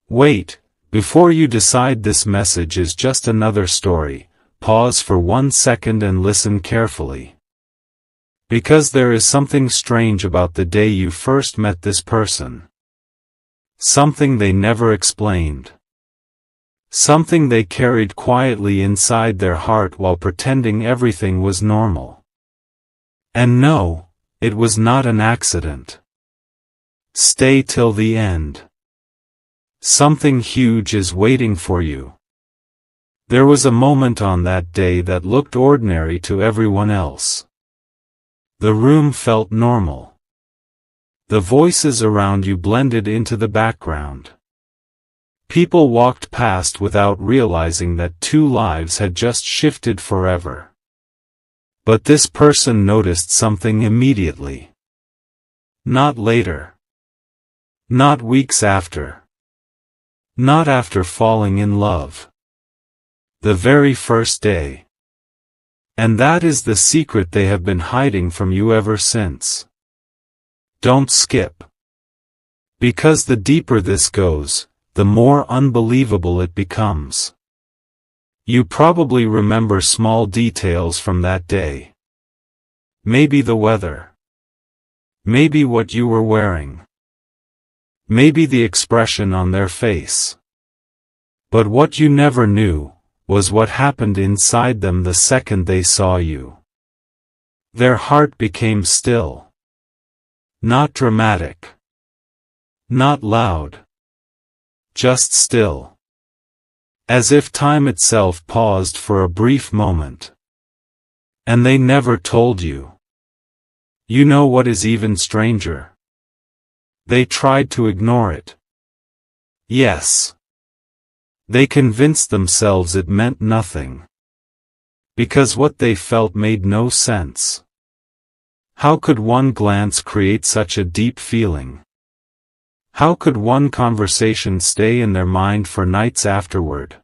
Wait, before you decide this message is just another story, pause for 1 second and listen carefully. Because there is something strange about the day you first met this person. Something they never explained. Something they carried quietly inside their heart while pretending everything was normal. And no, it was not an accident. Stay till the end. Something huge is waiting for you. There was a moment on that day that looked ordinary to everyone else. The room felt normal. The voices around you blended into the background. People walked past without realizing that 2 lives had just shifted forever. But this person noticed something immediately. Not later. Not weeks after. Not after falling in love. The very first day. And that is the secret they have been hiding from you ever since. Don't skip. Because the deeper this goes, the more unbelievable it becomes. You probably remember small details from that day. Maybe the weather. Maybe what you were wearing. Maybe the expression on their face. But what you never knew was what happened inside them the second they saw you. Their heart became still. Not dramatic. Not loud. Just still. As if time itself paused for a brief moment. And they never told you. You know what is even stranger? They tried to ignore it. Yes. They convinced themselves it meant nothing. Because what they felt made no sense. How could one glance create such a deep feeling? How could one conversation stay in their mind for nights afterward?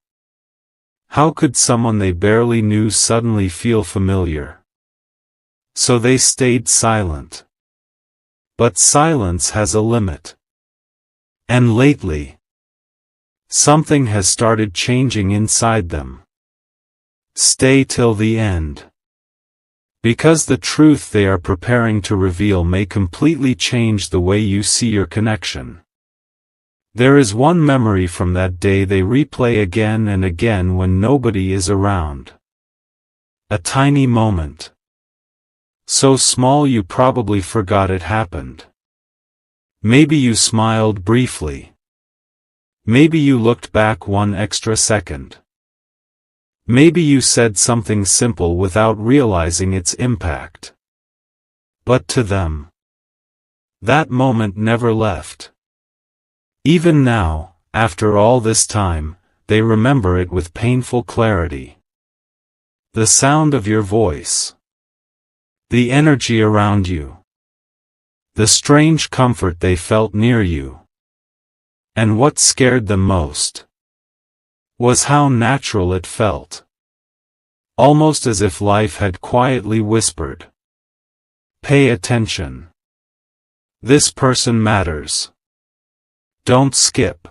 How could someone they barely knew suddenly feel familiar? So they stayed silent. But silence has a limit. And lately, something has started changing inside them. Stay till the end. Because the truth they are preparing to reveal may completely change the way you see your connection. There is one memory from that day they replay again and again when nobody is around. A tiny moment. So small you probably forgot it happened. Maybe you smiled briefly. Maybe you looked back 1 extra second. Maybe you said something simple without realizing its impact. But to them, that moment never left. Even now, after all this time, they remember it with painful clarity. The sound of your voice. The energy around you. The strange comfort they felt near you. And what scared them most was how natural it felt. Almost as if life had quietly whispered. Pay attention. This person matters. Don't skip.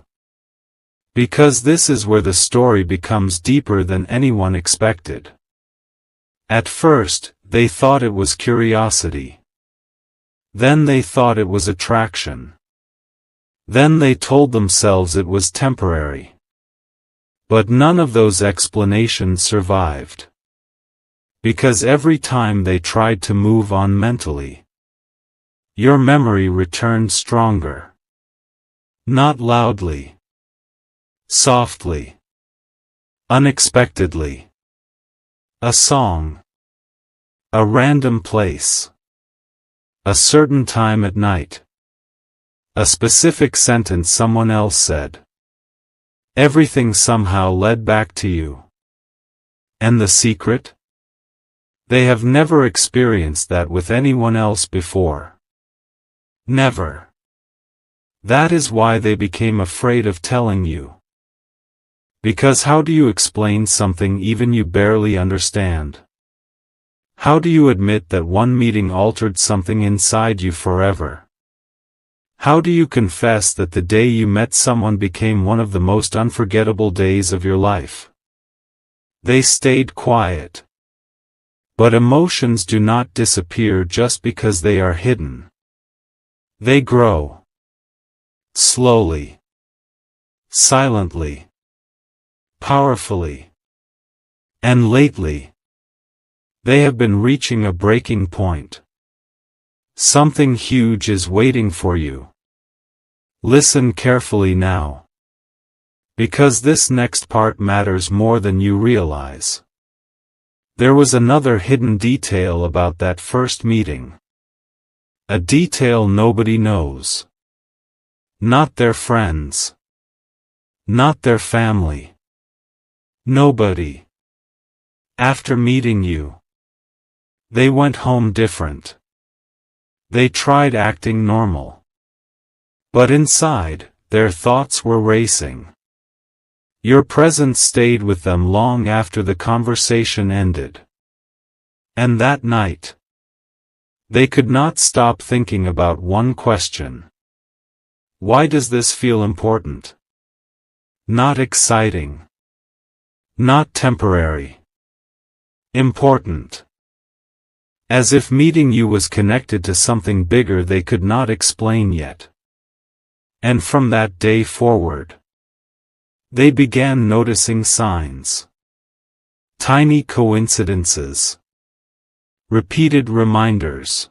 Because this is where the story becomes deeper than anyone expected. At first, they thought it was curiosity. Then they thought it was attraction. Then they told themselves it was temporary. But none of those explanations survived. Because every time they tried to move on mentally, your memory returned stronger. Not loudly. Softly. Unexpectedly. A song. A random place. A certain time at night. A specific sentence someone else said. Everything somehow led back to you. And the secret? They have never experienced that with anyone else before. Never. That is why they became afraid of telling you. Because how do you explain something even you barely understand? How do you admit that one meeting altered something inside you forever? How do you confess that the day you met someone became one of the most unforgettable days of your life? They stayed quiet. But emotions do not disappear just because they are hidden. They grow. Slowly. Silently. Powerfully. And lately, they have been reaching a breaking point. Something huge is waiting for you. Listen carefully now. Because this next part matters more than you realize. There was another hidden detail about that first meeting. A detail nobody knows. Not their friends. Not their family. Nobody. After meeting you, they went home different. They tried acting normal. But inside, their thoughts were racing. Your presence stayed with them long after the conversation ended. And that night, they could not stop thinking about one question. Why does this feel important? Not exciting. Not temporary. Important. As if meeting you was connected to something bigger they could not explain yet. And from that day forward, they began noticing signs. Tiny coincidences. Repeated reminders.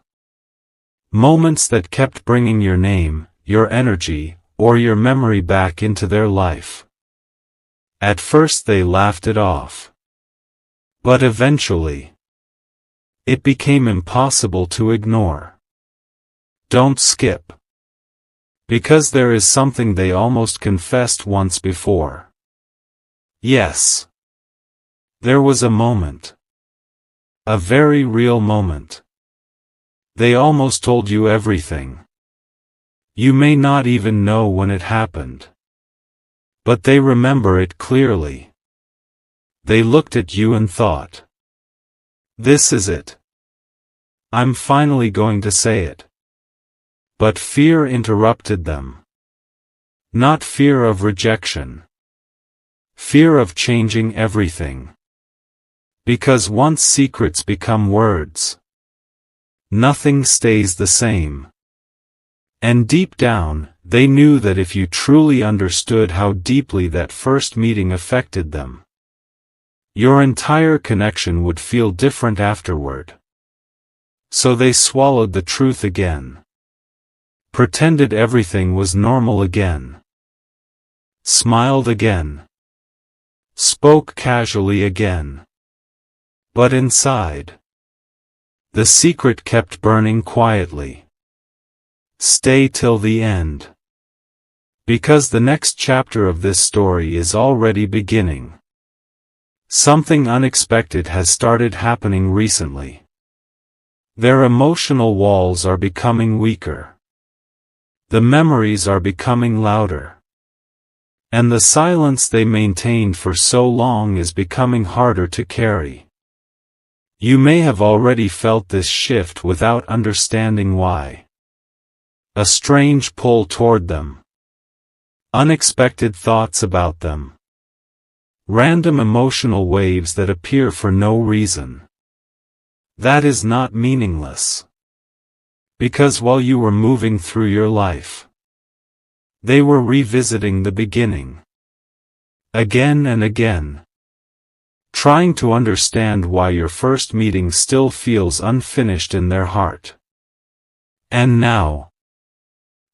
Moments that kept bringing your name, your energy, or your memory back into their life. At first they laughed it off. But eventually, it became impossible to ignore. Don't skip. Because there is something they almost confessed once before. Yes. There was a moment. A very real moment. They almost told you everything. You may not even know when it happened. But they remember it clearly. They looked at you and thought, "This is it. I'm finally going to say it." But fear interrupted them. Not fear of rejection. Fear of changing everything. Because once secrets become words, nothing stays the same. And deep down, they knew that if you truly understood how deeply that first meeting affected them, your entire connection would feel different afterward. So they swallowed the truth again. Pretended everything was normal again. Smiled again. Spoke casually again. But inside, the secret kept burning quietly. Stay till the end. Because the next chapter of this story is already beginning. Something unexpected has started happening recently. Their emotional walls are becoming weaker. The memories are becoming louder. And the silence they maintained for so long is becoming harder to carry. You may have already felt this shift without understanding why. A strange pull toward them. Unexpected thoughts about them. Random emotional waves that appear for no reason. That is not meaningless. Because while you were moving through your life, they were revisiting the beginning. Again and again. Trying to understand why your first meeting still feels unfinished in their heart. And now,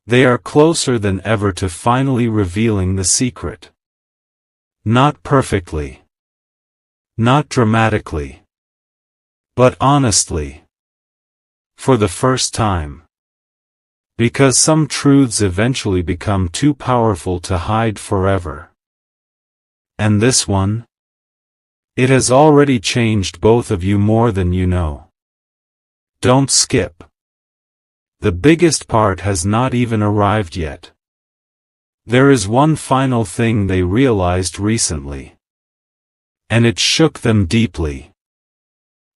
they are closer than ever to finally revealing the secret. Not perfectly. Not dramatically. But honestly. For the first time. Because some truths eventually become too powerful to hide forever. And this one? It has already changed both of you more than you know. Don't skip. The biggest part has not even arrived yet. There is one final thing they realized recently. And it shook them deeply.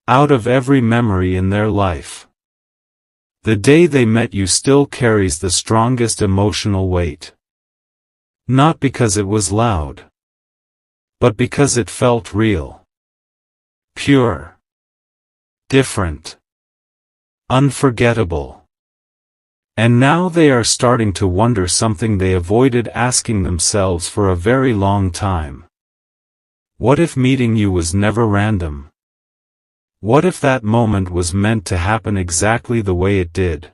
Out of every memory in their life, The day they met you still carries the strongest emotional weight. Not because it was loud, but because it felt real, pure, different, unforgettable. And now they are starting to wonder something they avoided asking themselves for a very long time. What if meeting you was never random? What if that moment was meant to happen exactly the way it did?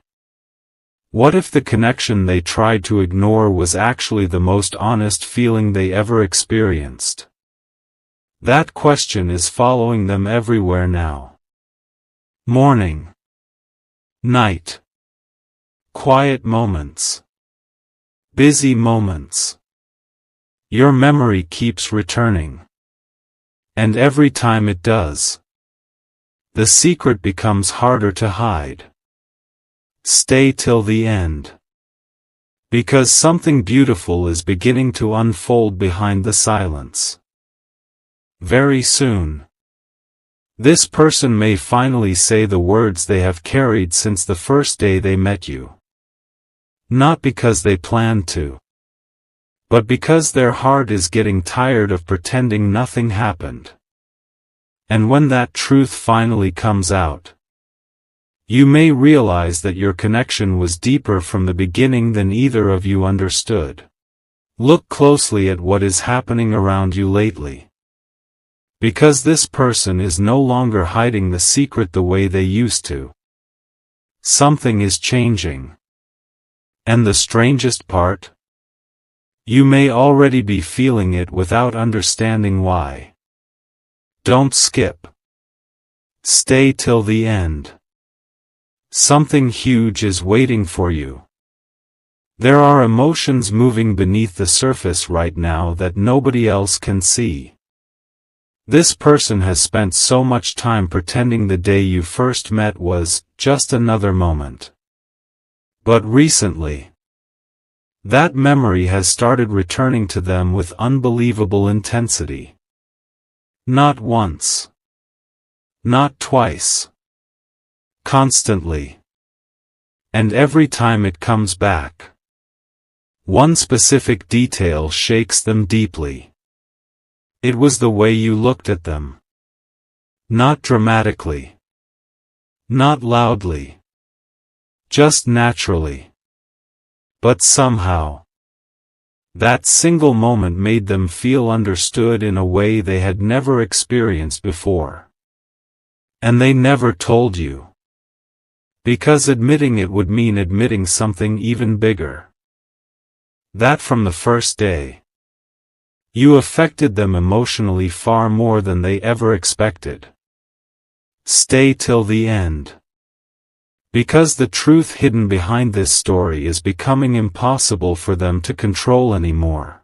What if the connection they tried to ignore was actually the most honest feeling they ever experienced? That question is following them everywhere now. Morning, night, quiet moments, busy moments. Your memory keeps returning. And every time it does, the secret becomes harder to hide. Stay till the end. Because something beautiful is beginning to unfold behind the silence. Very soon, this person may finally say the words they have carried since the first day they met you. Not because they planned to, but because their heart is getting tired of pretending nothing happened. And when that truth finally comes out, you may realize that your connection was deeper from the beginning than either of you understood. Look closely at what is happening around you lately. Because this person is no longer hiding the secret the way they used to. Something is changing. And the strangest part? You may already be feeling it without understanding why. Don't skip. Stay till the end. Something huge is waiting for you. There are emotions moving beneath the surface right now that nobody else can see. This person has spent so much time pretending the day you first met was just another moment. But recently, that memory has started returning to them with unbelievable intensity. Not once. Not twice. Constantly. And every time it comes back, one specific detail shakes them deeply. It was the way you looked at them. Not dramatically. Not loudly. Just naturally. But somehow, that single moment made them feel understood in a way they had never experienced before. And they never told you. Because admitting it would mean admitting something even bigger. That from the first day, you affected them emotionally far more than they ever expected. Stay till the end. Because the truth hidden behind this story is becoming impossible for them to control anymore.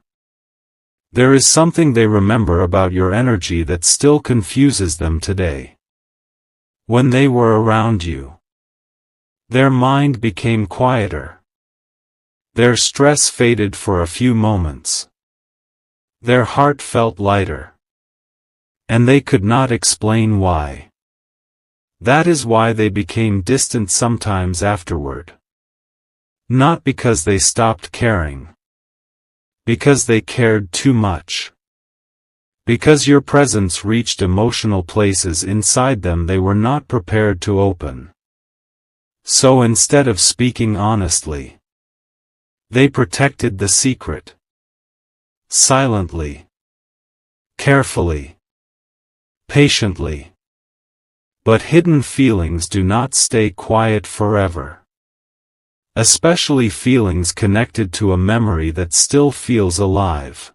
There is something they remember about your energy that still confuses them today. When they were around you, their mind became quieter. Their stress faded for a few moments. Their heart felt lighter. And they could not explain why. That is why they became distant sometimes afterward. Not because they stopped caring. Because they cared too much. Because your presence reached emotional places inside them they were not prepared to open. So instead of speaking honestly, they protected the secret. Silently. Carefully. Patiently. But hidden feelings do not stay quiet forever. Especially feelings connected to a memory that still feels alive.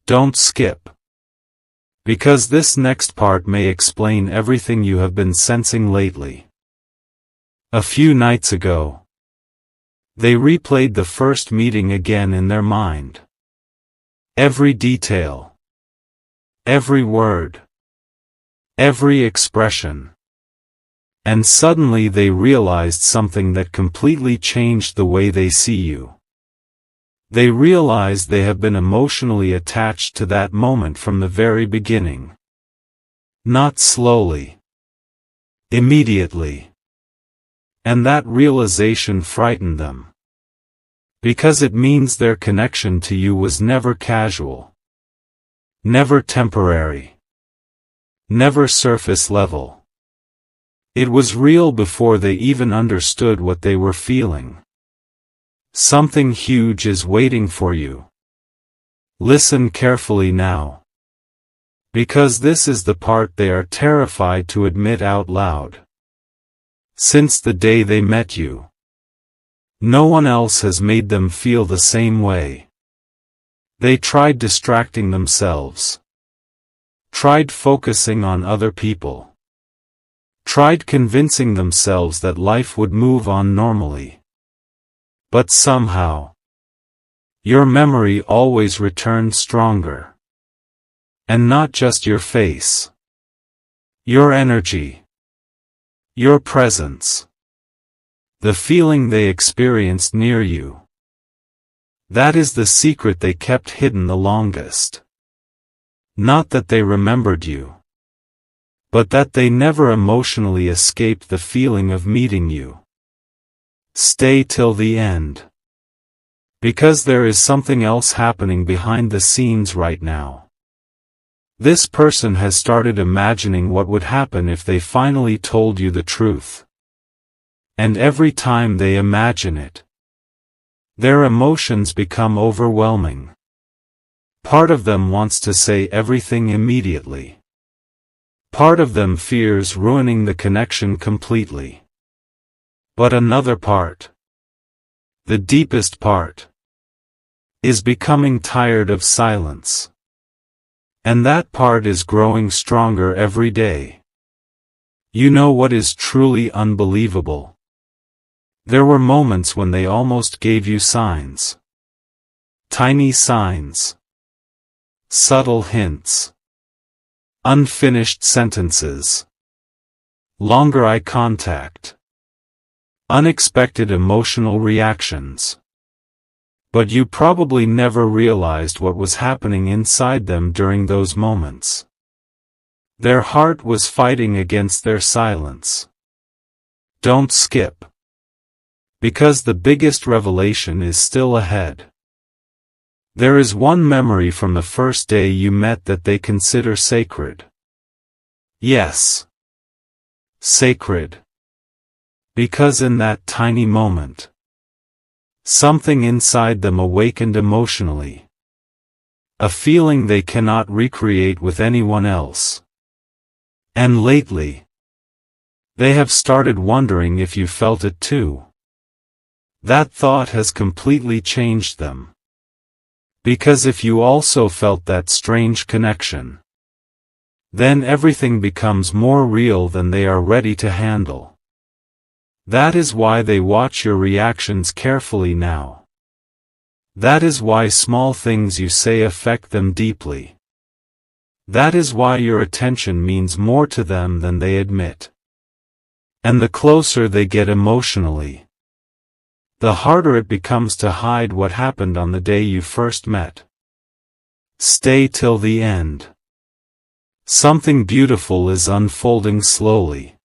Don't skip. Because this next part may explain everything you have been sensing lately. A few nights ago, they replayed the first meeting again in their mind. Every detail. Every word. Every expression. And suddenly they realized something that completely changed the way they see you. They realized they have been emotionally attached to that moment from the very beginning. Not slowly. Immediately. And that realization frightened them. Because it means their connection to you was never casual. Never temporary. Never surface level. It was real before they even understood what they were feeling. Something huge is waiting for you. Listen carefully now. Because this is the part they are terrified to admit out loud. Since the day they met you, no one else has made them feel the same way. They tried distracting themselves. Tried focusing on other people. Tried convincing themselves that life would move on normally. But somehow, your memory always returned stronger. And not just your face. Your energy. Your presence. The feeling they experienced near you. That is the secret they kept hidden the longest. Not that they remembered you, but that they never emotionally escaped the feeling of meeting you. Stay till the end. Because there is something else happening behind the scenes right now. This person has started imagining what would happen if they finally told you the truth. And every time they imagine it, their emotions become overwhelming. Part of them wants to say everything immediately. Part of them fears ruining the connection completely. But another part, the deepest part, is becoming tired of silence. And that part is growing stronger every day. You know what is truly unbelievable? There were moments when they almost gave you signs. Tiny signs. Subtle hints. Unfinished sentences. Longer eye contact. Unexpected emotional reactions. But you probably never realized what was happening inside them during those moments. Their heart was fighting against their silence. Don't skip. Because the biggest revelation is still ahead. There is one memory from the first day you met that they consider sacred. Yes. Sacred. Because in that tiny moment, something inside them awakened emotionally. A feeling they cannot recreate with anyone else. And lately, they have started wondering if you felt it too. That thought has completely changed them. Because if you also felt that strange connection, then everything becomes more real than they are ready to handle. That is why they watch your reactions carefully now. That is why small things you say affect them deeply. That is why your attention means more to them than they admit. And the closer they get emotionally, the harder it becomes to hide what happened on the day you first met. Stay till the end. Something beautiful is unfolding slowly.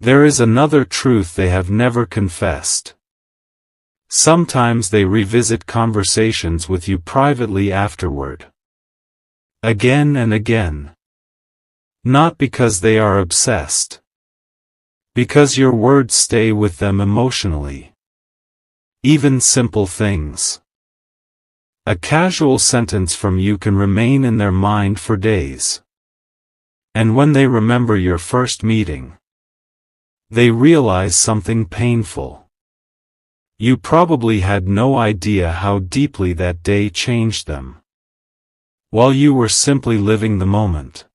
There is another truth they have never confessed. Sometimes they revisit conversations with you privately afterward. Again and again. Not because they are obsessed. Because your words stay with them emotionally. Even simple things. A casual sentence from you can remain in their mind for days. And when they remember your first meeting, they realize something painful. You probably had no idea how deeply that day changed them. While you were simply living the moment,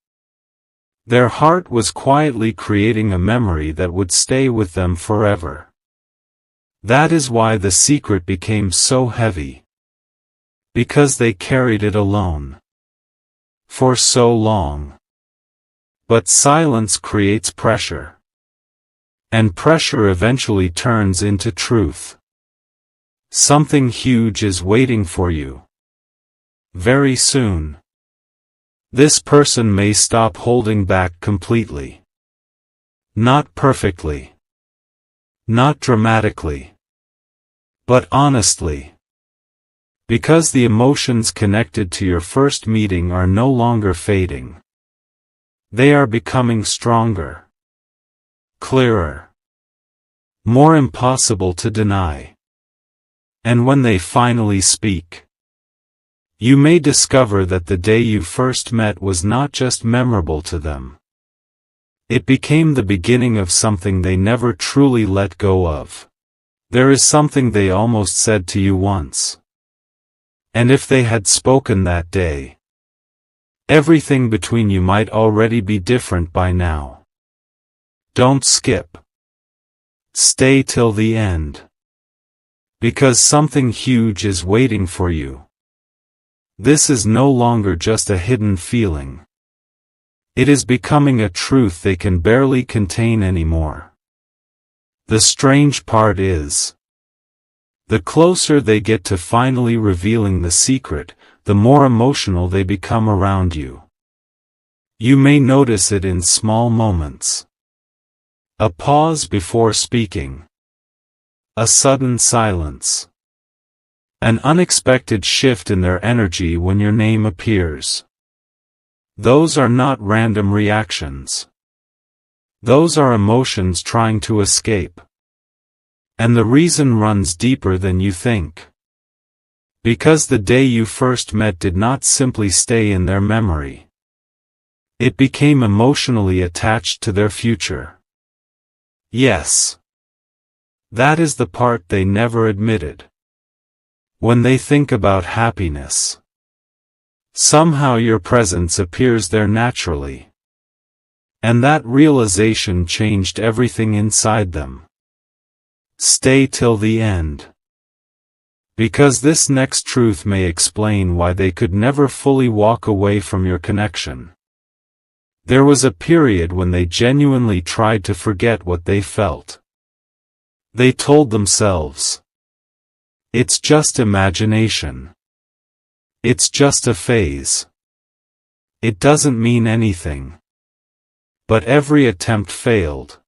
their heart was quietly creating a memory that would stay with them forever. That is why the secret became so heavy. Because they carried it alone. For so long. But silence creates pressure. And pressure eventually turns into truth. Something huge is waiting for you. Very soon. This person may stop holding back completely. Not perfectly. Not dramatically, but honestly. Because the emotions connected to your first meeting are no longer fading. They are becoming stronger, clearer, more impossible to deny. And when they finally speak, you may discover that the day you first met was not just memorable to them. It became the beginning of something they never truly let go of. There is something they almost said to you once. And if they had spoken that day, everything between you might already be different by now. Don't skip. Stay till the end. Because something huge is waiting for you. This is no longer just a hidden feeling. It is becoming a truth they can barely contain anymore. The strange part is, the closer they get to finally revealing the secret, the more emotional they become around you. You may notice it in small moments. A pause before speaking. A sudden silence. An unexpected shift in their energy when your name appears. Those are not random reactions. Those are emotions trying to escape. And the reason runs deeper than you think. Because the day you first met did not simply stay in their memory. It became emotionally attached to their future. Yes. That is the part they never admitted. When they think about happiness, somehow your presence appears there naturally. And that realization changed everything inside them. Stay till the end. Because this next truth may explain why they could never fully walk away from your connection. There was a period when they genuinely tried to forget what they felt. They told themselves, "It's just imagination. It's just a phase. It doesn't mean anything." But every attempt failed.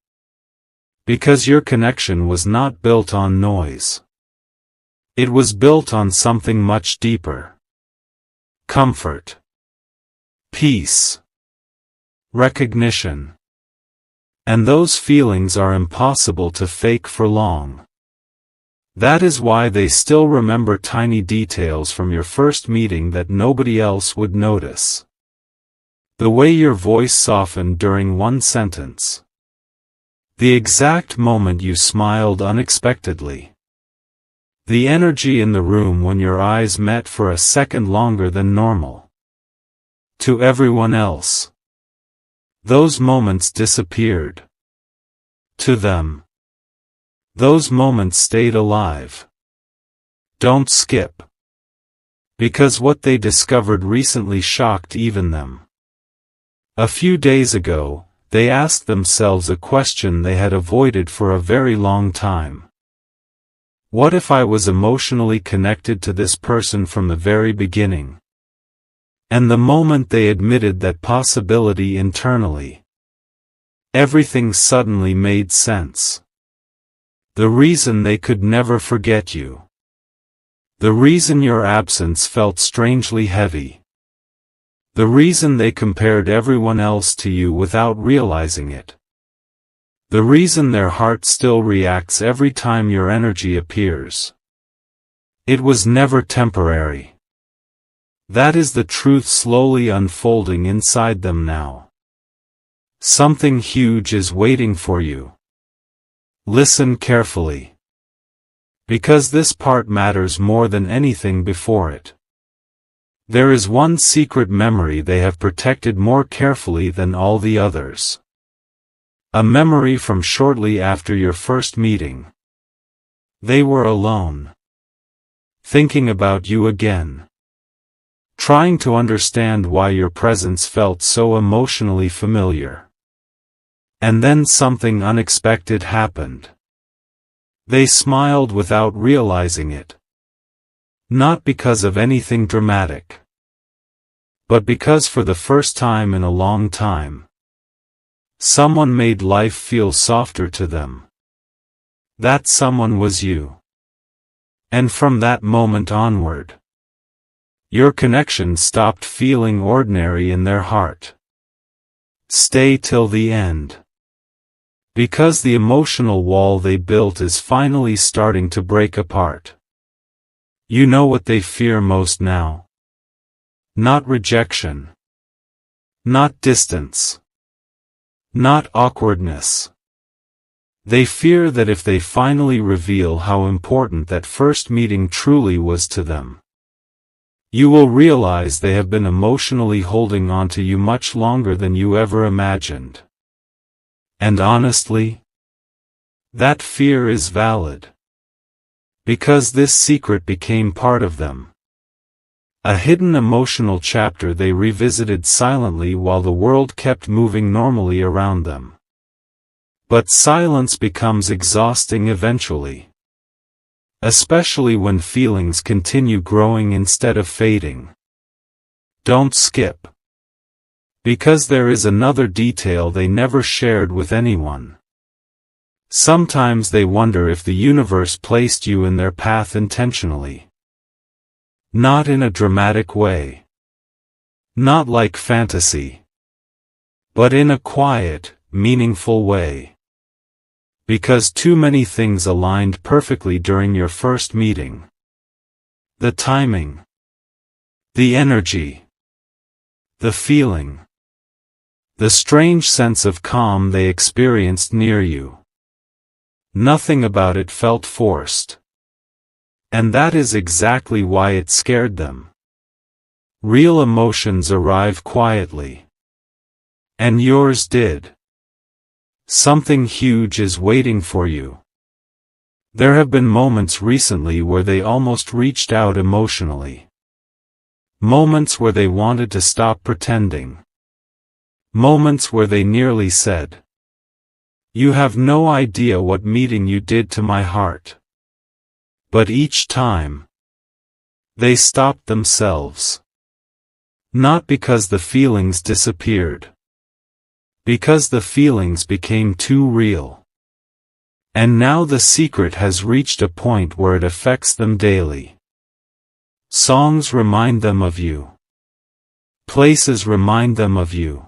Because your connection was not built on noise. It was built on something much deeper. Comfort. Peace. Recognition. And those feelings are impossible to fake for long. That is why they still remember tiny details from your first meeting that nobody else would notice. The way your voice softened during one sentence. The exact moment you smiled unexpectedly. The energy in the room when your eyes met for a second longer than normal. To everyone else, those moments disappeared. To them, those moments stayed alive. Don't skip. Because what they discovered recently shocked even them. A few days ago, they asked themselves a question they had avoided for a very long time. What if I was emotionally connected to this person from the very beginning? And the moment they admitted that possibility internally, everything suddenly made sense. The reason they could never forget you. The reason your absence felt strangely heavy. The reason they compared everyone else to you without realizing it. The reason their heart still reacts every time your energy appears. It was never temporary. That is the truth slowly unfolding inside them now. Something huge is waiting for you. Listen carefully. Because this part matters more than anything before it. There is one secret memory they have protected more carefully than all the others. A memory from shortly after your first meeting. They were alone. Thinking about you again. Trying to understand why your presence felt so emotionally familiar. And then something unexpected happened. They smiled without realizing it. Not because of anything dramatic. But because for the first time in a long time, someone made life feel softer to them. That someone was you. And from that moment onward, your connection stopped feeling ordinary in their heart. Stay till the end. Because the emotional wall they built is finally starting to break apart. You know what they fear most now. Not rejection. Not distance. Not awkwardness. They fear that if they finally reveal how important that first meeting truly was to them, you will realize they have been emotionally holding on to you much longer than you ever imagined. And honestly, that fear is valid. Because this secret became part of them. A hidden emotional chapter they revisited silently while the world kept moving normally around them. But silence becomes exhausting eventually. Especially when feelings continue growing instead of fading. Don't skip. Because there is another detail they never shared with anyone. Sometimes they wonder if the universe placed you in their path intentionally. Not in a dramatic way. Not like fantasy. But in a quiet, meaningful way. Because too many things aligned perfectly during your first meeting. The timing. The energy. The feeling. The strange sense of calm they experienced near you. Nothing about it felt forced. And that is exactly why it scared them. Real emotions arrive quietly. And yours did. Something huge is waiting for you. There have been moments recently where they almost reached out emotionally. Moments where they wanted to stop pretending. Moments where they nearly said, "You have no idea what meeting you did to my heart." But each time, they stopped themselves. Not because the feelings disappeared. Because the feelings became too real. And now the secret has reached a point where it affects them daily. Songs remind them of you. Places remind them of you.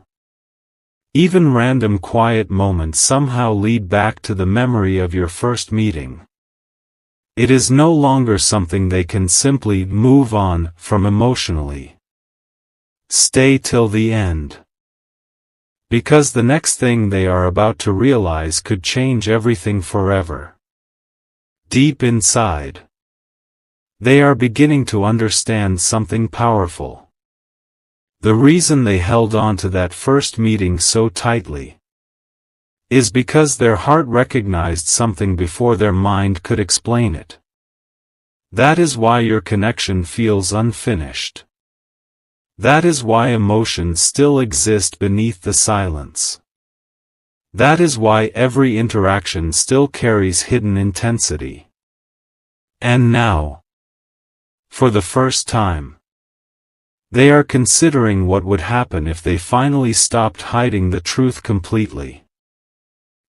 Even random quiet moments somehow lead back to the memory of your first meeting. It is no longer something they can simply move on from emotionally. Stay till the end. Because the next thing they are about to realize could change everything forever. Deep inside, they are beginning to understand something powerful. The reason they held on to that first meeting so tightly is because their heart recognized something before their mind could explain it. That is why your connection feels unfinished. That is why emotions still exist beneath the silence. That is why every interaction still carries hidden intensity. And now, for the first time, they are considering what would happen if they finally stopped hiding the truth completely.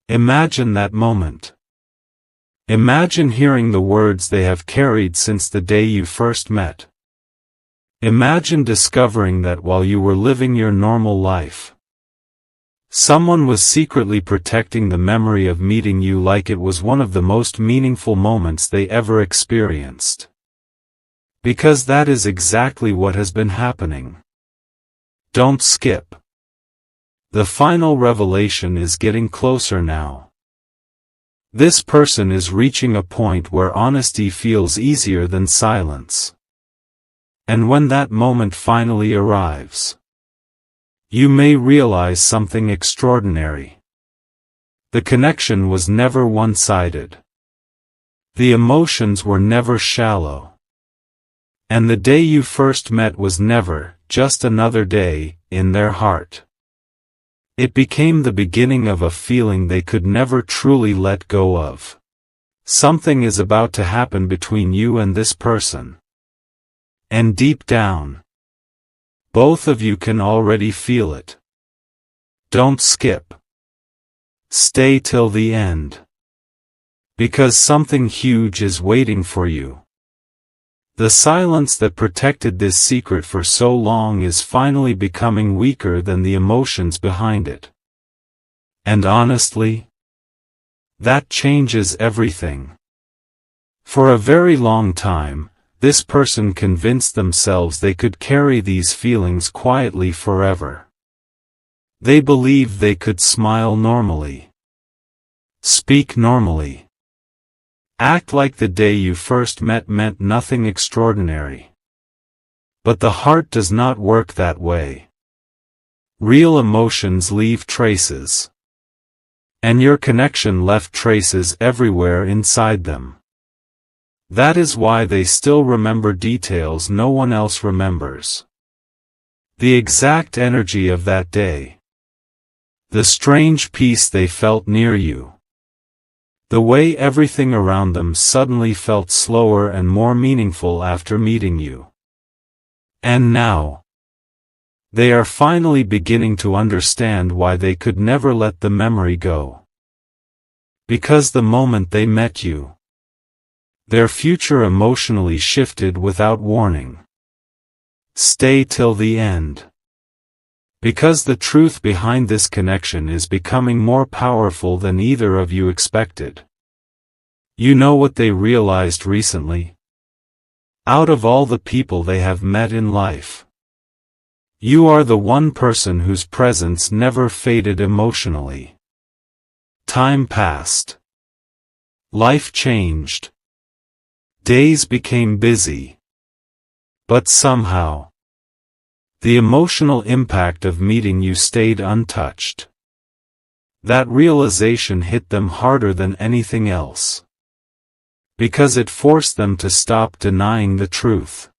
Imagine that moment. Imagine hearing the words they have carried since the day you first met. Imagine discovering that while you were living your normal life, someone was secretly protecting the memory of meeting you like it was one of the most meaningful moments they ever experienced. Because that is exactly what has been happening. Don't skip. The final revelation is getting closer now. This person is reaching a point where honesty feels easier than silence. And when that moment finally arrives, you may realize something extraordinary. The connection was never one-sided. The emotions were never shallow. And the day you first met was never just another day in their heart. It became the beginning of a feeling they could never truly let go of. Something is about to happen between you and this person. And deep down, both of you can already feel it. Don't skip. Stay till the end. Because something huge is waiting for you. The silence that protected this secret for so long is finally becoming weaker than the emotions behind it. And honestly, that changes everything. For a very long time, this person convinced themselves they could carry these feelings quietly forever. They believed they could smile normally, speak normally, act like the day you first met meant nothing extraordinary. But the heart does not work that way. Real emotions leave traces. And your connection left traces everywhere inside them. That is why they still remember details no one else remembers. The exact energy of that day. The strange peace they felt near you. The way everything around them suddenly felt slower and more meaningful after meeting you. And now, they are finally beginning to understand why they could never let the memory go. Because the moment they met you, their future emotionally shifted without warning. Stay till the end. Because the truth behind this connection is becoming more powerful than either of you expected. You know what they realized recently? Out of all the people they have met in life, you are the one person whose presence never faded emotionally. Time passed. Life changed. Days became busy. But somehow, the emotional impact of meeting you stayed untouched. That realization hit them harder than anything else. Because it forced them to stop denying the truth.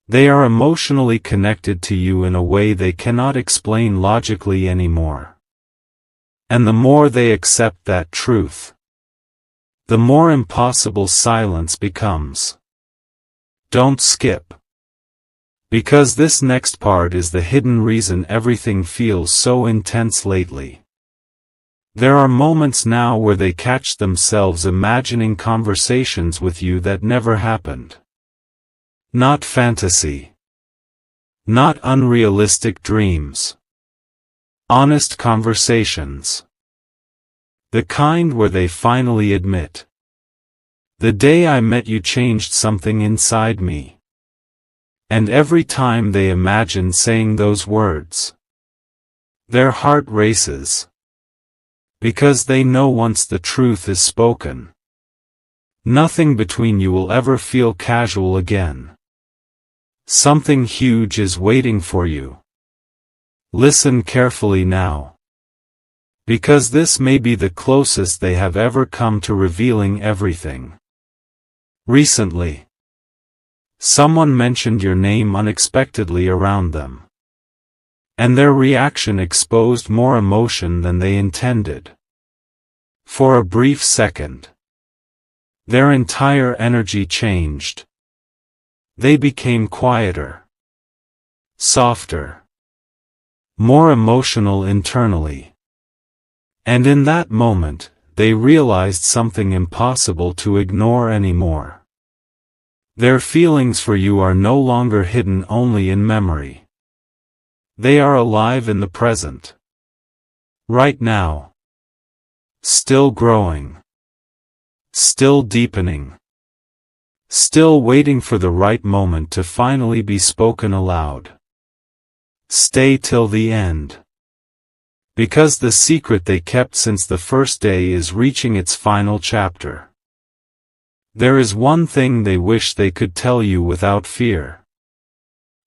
They are emotionally connected to you in a way they cannot explain logically anymore. And the more they accept that truth, the more impossible silence becomes. Don't skip. Because this next part is the hidden reason everything feels so intense lately. There are moments now where they catch themselves imagining conversations with you that never happened. Not fantasy. Not unrealistic dreams. Honest conversations. The kind where they finally admit, "The day I met you changed something inside me." And every time they imagine saying those words, their heart races. Because they know once the truth is spoken, nothing between you will ever feel casual again. Something huge is waiting for you. Listen carefully now. Because this may be the closest they have ever come to revealing everything. Recently, someone mentioned your name unexpectedly around them. And their reaction exposed more emotion than they intended. For a brief second, their entire energy changed. They became quieter, softer, more emotional internally. And in that moment, they realized something impossible to ignore anymore. Their feelings for you are no longer hidden only in memory. They are alive in the present. Right now. Still growing. Still deepening. Still waiting for the right moment to finally be spoken aloud. Stay till the end. Because the secret they kept since the first day is reaching its final chapter. There is one thing they wish they could tell you without fear.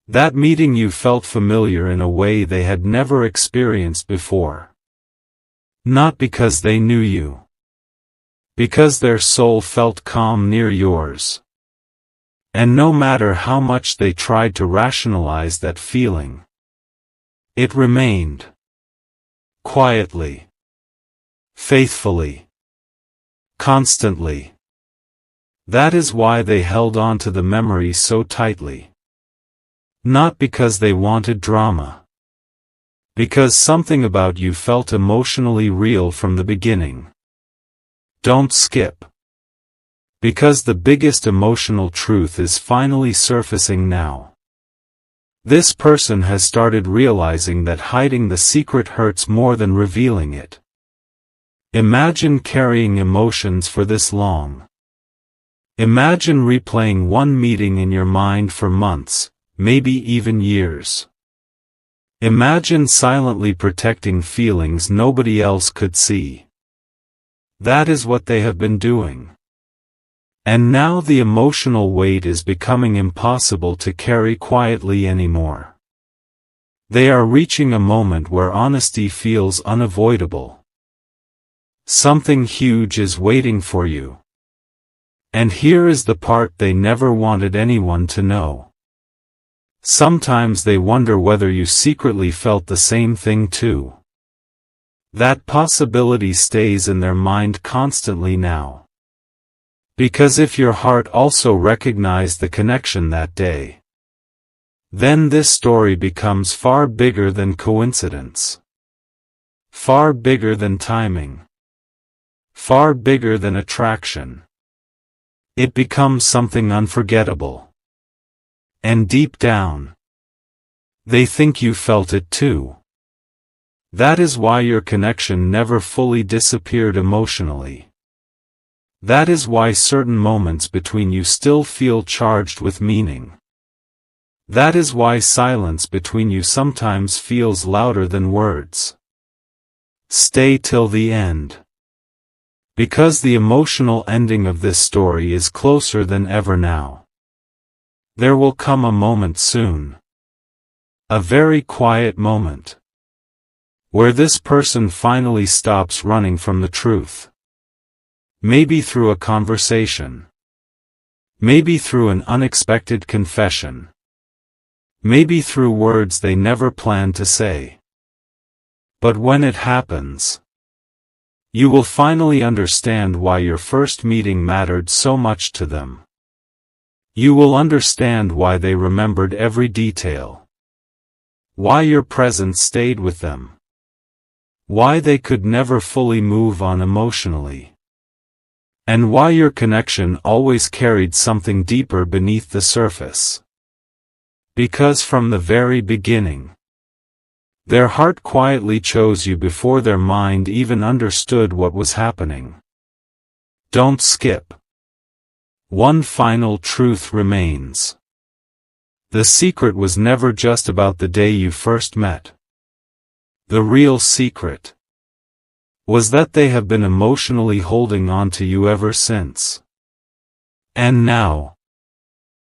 That meeting you felt familiar in a way they had never experienced before. Not because they knew you. Because their soul felt calm near yours. And no matter how much they tried to rationalize that feeling, it remained. Quietly. Faithfully. Constantly. That is why they held on to the memory so tightly. Not because they wanted drama. Because something about you felt emotionally real from the beginning. Don't skip. Because the biggest emotional truth is finally surfacing now. This person has started realizing that hiding the secret hurts more than revealing it. Imagine carrying emotions for this long. Imagine replaying one meeting in your mind for months, maybe even years. Imagine silently protecting feelings nobody else could see. That is what they have been doing. And now the emotional weight is becoming impossible to carry quietly anymore. They are reaching a moment where honesty feels unavoidable. Something huge is waiting for you. And here is the part they never wanted anyone to know. Sometimes they wonder whether you secretly felt the same thing too. That possibility stays in their mind constantly now. Because if your heart also recognized the connection that day, then this story becomes far bigger than coincidence. Far bigger than timing. Far bigger than attraction. It becomes something unforgettable. And deep down, they think you felt it too. That is why your connection never fully disappeared emotionally. That is why certain moments between you still feel charged with meaning. That is why silence between you sometimes feels louder than words. Stay till the end. Because the emotional ending of this story is closer than ever now. There will come a moment soon. A very quiet moment. Where this person finally stops running from the truth. Maybe through a conversation. Maybe through an unexpected confession. Maybe through words they never planned to say. But when it happens, you will finally understand why your first meeting mattered so much to them. You will understand why they remembered every detail. Why your presence stayed with them. Why they could never fully move on emotionally. And why your connection always carried something deeper beneath the surface. Because from the very beginning, their heart quietly chose you before their mind even understood what was happening. Don't skip. One final truth remains. The secret was never just about the day you first met. The real secret was that they have been emotionally holding on to you ever since. And now,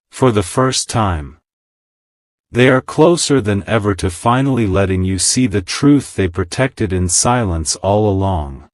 for the first time, they are closer than ever to finally letting you see the truth they protected in silence all along.